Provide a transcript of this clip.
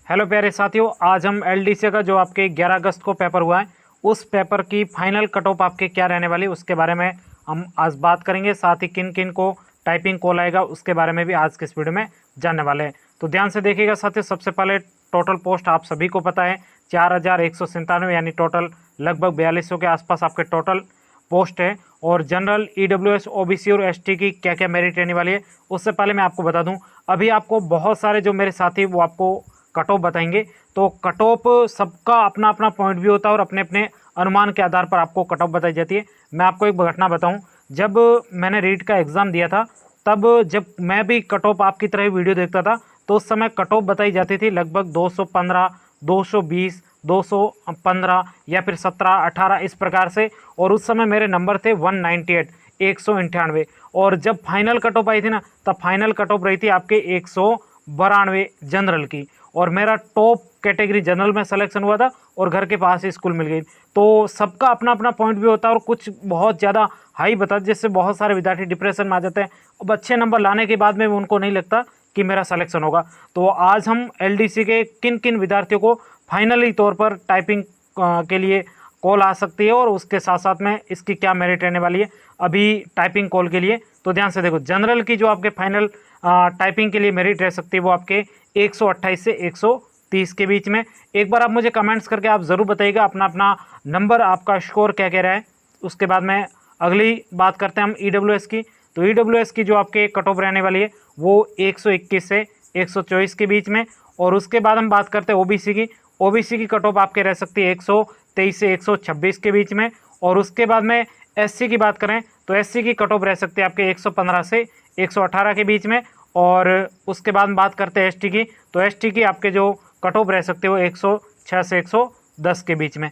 Hello प्यारे साथियों, आज हम एलडीसी का जो आपके 11 अगस्त को पेपर हुआ है उस पेपर की फाइनल कट ऑफ आपके क्या रहने वाली उसके बारे में हम आज बात करेंगे। साथ ही किन किन को टाइपिंग कॉल आएगा उसके बारे में भी आज के इस वीडियो में जानने वाले हैं। तो ध्यान से देखिएगा साथियों। सबसे पहले टोटल पोस्ट आप सभी को पता है 4197, यानी टोटल लगभग 4200 के आसपास आपके टोटल पोस्ट है। और जनरल ईडब्ल्यूएस ओबीसी और एसटी की क्या क्या मेरिट रहने वाली है उससे पहले मैं आपको बता दूं, अभी आपको बहुत सारे जो मेरे साथी वो आपको कट ऑफ बताएंगे। तो कट ऑफ सबका अपना अपना पॉइंट व्यू होता है और अपने अपने अनुमान के आधार पर आपको कट ऑफ बताई जाती है। मैं आपको एक घटना बताऊं, जब मैंने रीट का एग्ज़ाम दिया था तब जब मैं भी कट ऑफ आपकी तरह ही वीडियो देखता था तो उस समय कट ऑफ बताई जाती थी लगभग 215, 220, 215 या फिर 17, 18 इस प्रकार से। और उस समय मेरे नंबर थे 198, 198। और जब फाइनल कट ऑफ आई थी ना तब फाइनल कट ऑफ रही थी आपके 192 जनरल की। और मेरा टॉप कैटेगरी जनरल में सिलेक्शन हुआ था और घर के पास ही स्कूल मिल गई। तो सबका अपना अपना पॉइंट भी होता है और कुछ बहुत ज़्यादा हाई बता जिससे बहुत सारे विद्यार्थी डिप्रेशन में आ जाते हैं। अब अच्छे नंबर लाने के बाद में उनको नहीं लगता कि मेरा सिलेक्शन होगा। तो आज हम एलडीसी के किन किन विद्यार्थियों को फाइनली तौर पर टाइपिंग के लिए कॉल आ सकती है और उसके साथ साथ में इसकी क्या मेरिट रहने वाली है अभी टाइपिंग कॉल के लिए। तो ध्यान से देखो, जनरल की जो आपके फाइनल टाइपिंग के लिए मेरिट रह सकती है वो आपके 128 से 130 के बीच में। एक बार आप मुझे कमेंट्स करके आप ज़रूर बताइएगा अपना अपना नंबर, आपका स्कोर क्या कह रहा है। उसके बाद में अगली बात करते हैं हम ईडब्ल्यूएस की। तो ईडब्ल्यूएस की जो आपके कट ऑफ रहने वाली है वो 121 से 124 के बीच में। और उसके बाद हम बात करते हैं ओबीसी की। ओबीसी की कट ऑफ आपके रह सकती है 123 से 126 के बीच में। और उसके बाद में एससी की बात करें तो एससी की कट ऑफ रह सकती है आपके 115 से 118 के बीच में। और उसके बाद बात करते हैं एसटी की, तो एसटी की आपके जो कट ऑफ रह सकते हो 106 से 110 के बीच में।